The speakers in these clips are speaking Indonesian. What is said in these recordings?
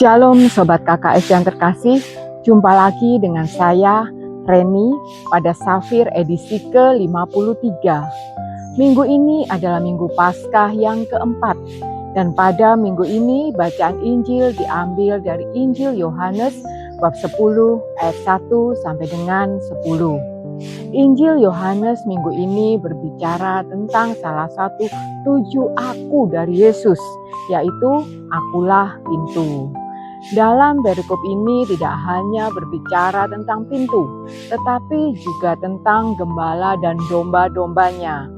Shalom Sobat KKS yang terkasih, jumpa lagi dengan saya Reni pada Safir edisi ke-53. Minggu ini adalah Minggu Paskah yang keempat, dan pada minggu ini bacaan Injil diambil dari Injil Yohanes bab 10 ayat 1 sampai dengan 10. Injil Yohanes minggu ini berbicara tentang salah satu 7 aku dari Yesus, yaitu akulah pintu. Dalam perikop ini tidak hanya berbicara tentang pintu, tetapi juga tentang gembala dan domba-dombanya.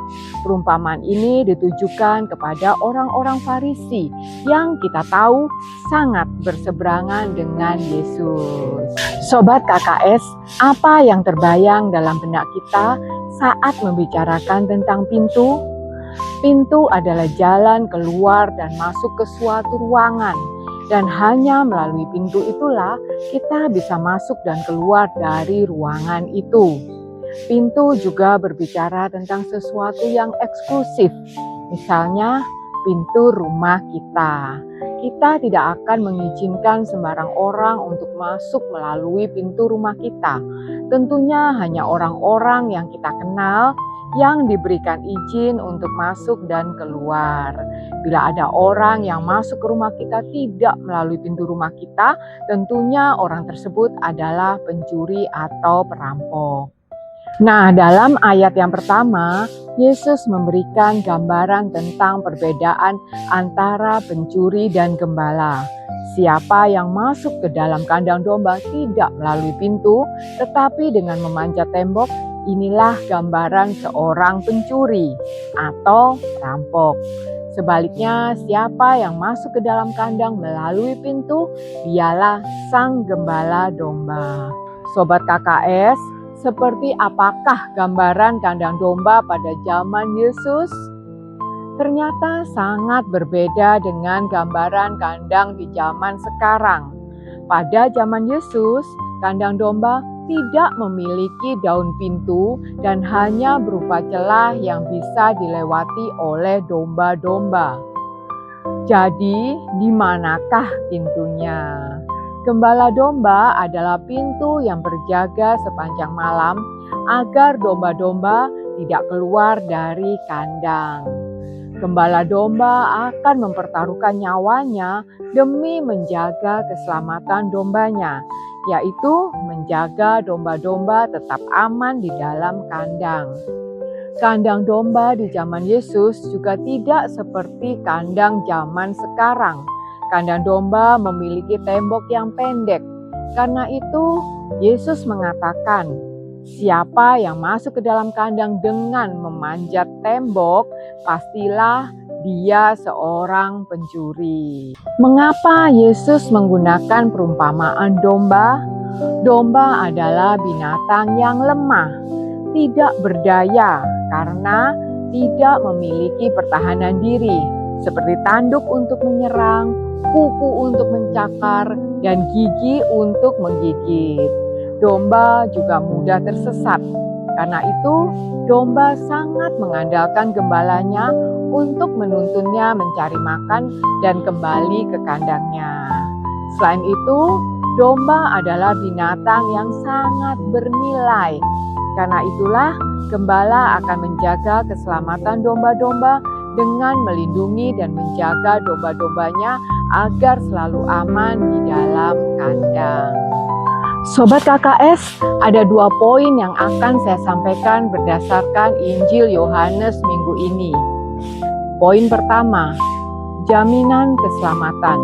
Perumpamaan ini ditujukan kepada orang-orang Farisi yang kita tahu sangat berseberangan dengan Yesus. Sobat KKS, apa yang terbayang dalam benak kita saat membicarakan tentang pintu? Pintu adalah jalan keluar dan masuk ke suatu ruangan. Dan hanya melalui pintu itulah kita bisa masuk dan keluar dari ruangan itu. Pintu juga berbicara tentang sesuatu yang eksklusif. Misalnya pintu rumah kita. Kita tidak akan mengizinkan sembarang orang untuk masuk melalui pintu rumah kita. Tentunya hanya orang-orang yang kita kenal yang diberikan izin untuk masuk dan keluar. Bila ada orang yang masuk ke rumah kita tidak melalui pintu rumah kita, tentunya orang tersebut adalah pencuri atau perampok. Nah, dalam ayat yang pertama, Yesus memberikan gambaran tentang perbedaan antara pencuri dan gembala. Siapa yang masuk ke dalam kandang domba tidak melalui pintu, tetapi dengan memanjat tembok. Inilah gambaran seorang pencuri atau perampok. Sebaliknya, siapa yang masuk ke dalam kandang melalui pintu, dialah sang gembala domba. Sobat KKS, seperti apakah gambaran kandang domba pada zaman Yesus? Ternyata sangat berbeda dengan gambaran kandang di zaman sekarang. Pada zaman Yesus, kandang domba tidak memiliki daun pintu dan hanya berupa celah yang bisa dilewati oleh domba-domba. Jadi, di manakah pintunya? Gembala domba adalah pintu yang berjaga sepanjang malam agar domba-domba tidak keluar dari kandang. Gembala domba akan mempertaruhkan nyawanya demi menjaga keselamatan dombanya, yaitu menjaga domba-domba tetap aman di dalam kandang. Kandang domba di zaman Yesus juga tidak seperti kandang zaman sekarang. Kandang domba memiliki tembok yang pendek. Karena itu, Yesus mengatakan, siapa yang masuk ke dalam kandang dengan memanjat tembok, pastilah dia seorang pencuri. Mengapa Yesus menggunakan perumpamaan domba? Domba adalah binatang yang lemah, tidak berdaya karena tidak memiliki pertahanan diri, seperti tanduk untuk menyerang, kuku untuk mencakar, dan gigi untuk menggigit. Domba juga mudah tersesat. Karena itu, domba sangat mengandalkan gembalanya untuk menuntunnya mencari makan dan kembali ke kandangnya. Selain itu, domba adalah binatang yang sangat bernilai. Karena itulah, gembala akan menjaga keselamatan domba-domba dengan melindungi dan menjaga domba-dombanya agar selalu aman di dalam kandang. Sobat KKS, ada 2 poin yang akan saya sampaikan berdasarkan Injil Yohanes minggu ini. Poin pertama, jaminan keselamatan.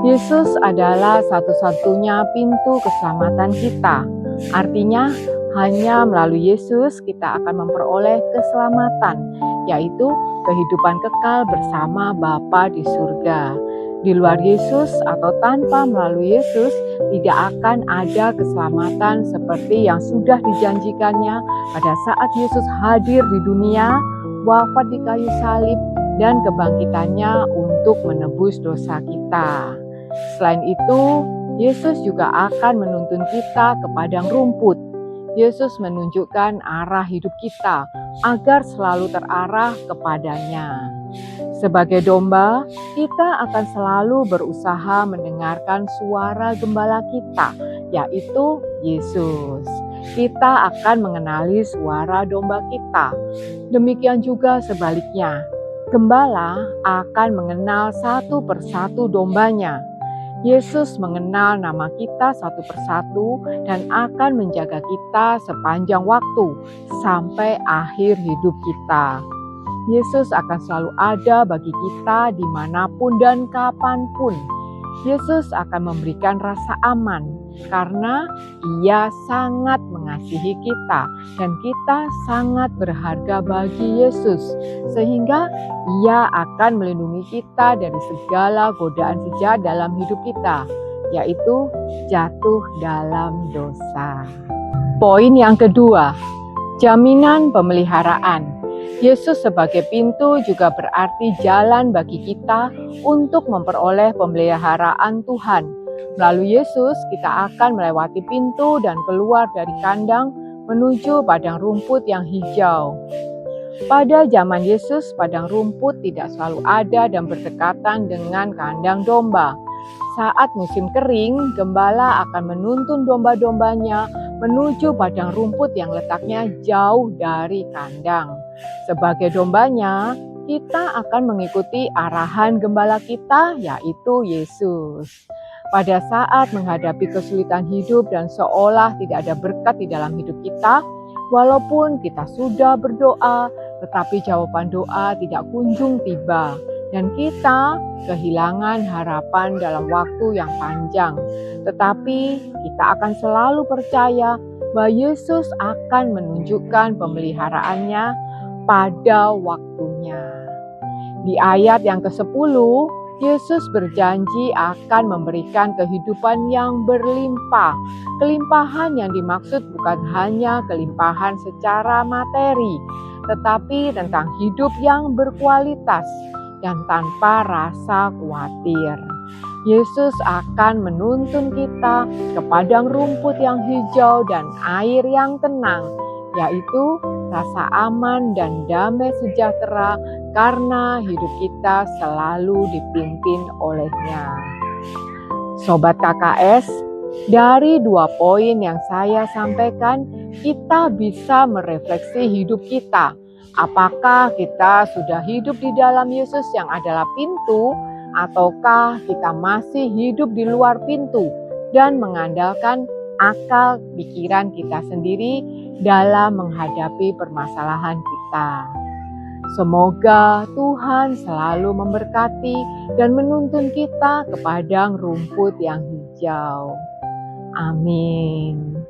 Yesus adalah satu-satunya pintu keselamatan kita. Artinya, hanya melalui Yesus kita akan memperoleh keselamatan, yaitu kehidupan kekal bersama Bapa di surga. Di luar Yesus atau tanpa melalui Yesus, tidak akan ada keselamatan seperti yang sudah dijanjikannya pada saat Yesus hadir di dunia, wafat di kayu salib, dan kebangkitannya untuk menebus dosa kita. Selain itu, Yesus juga akan menuntun kita ke padang rumput. Yesus menunjukkan arah hidup kita agar selalu terarah kepadanya. Sebagai domba, kita akan selalu berusaha mendengarkan suara gembala kita, yaitu Yesus. Kita akan mengenali suara domba kita. Demikian juga sebaliknya, gembala akan mengenal satu persatu dombanya. Yesus mengenal nama kita satu persatu dan akan menjaga kita sepanjang waktu sampai akhir hidup kita. Yesus akan selalu ada bagi kita dimanapun dan kapanpun. Yesus akan memberikan rasa aman karena Ia sangat mengasihi kita dan kita sangat berharga bagi Yesus, sehingga Ia akan melindungi kita dari segala godaan si jahat dalam hidup kita, yaitu jatuh dalam dosa. Poin yang kedua, jaminan pemeliharaan. Yesus sebagai pintu juga berarti jalan bagi kita untuk memperoleh pemeliharaan Tuhan. Melalui Yesus, kita akan melewati pintu dan keluar dari kandang menuju padang rumput yang hijau. Pada zaman Yesus, padang rumput tidak selalu ada dan berdekatan dengan kandang domba. Saat musim kering, gembala akan menuntun domba-dombanya menuju padang rumput yang letaknya jauh dari kandang. Sebagai dombanya, kita akan mengikuti arahan gembala kita, yaitu Yesus. Pada saat menghadapi kesulitan hidup dan seolah tidak ada berkat di dalam hidup kita, walaupun kita sudah berdoa, tetapi jawaban doa tidak kunjung tiba, dan kita kehilangan harapan dalam waktu yang panjang. Tetapi kita akan selalu percaya bahwa Yesus akan menunjukkan pemeliharaannya pada waktunya. Di ayat yang ke-10, Yesus berjanji akan memberikan kehidupan yang berlimpah. Kelimpahan yang dimaksud bukan hanya kelimpahan secara materi, tetapi tentang hidup yang berkualitas dan tanpa rasa khawatir. Yesus akan menuntun kita ke padang rumput yang hijau dan air yang tenang, yaitu rasa aman dan damai sejahtera karena hidup kita selalu dipimpin oleh-Nya. Sobat KKS, dari 2 poin yang saya sampaikan, kita bisa merefleksi hidup kita. Apakah kita sudah hidup di dalam Yesus yang adalah pintu, ataukah kita masih hidup di luar pintu dan mengandalkan akal pikiran kita sendiri dalam menghadapi permasalahan kita. Semoga Tuhan selalu memberkati dan menuntun kita ke padang rumput yang hijau. Amin.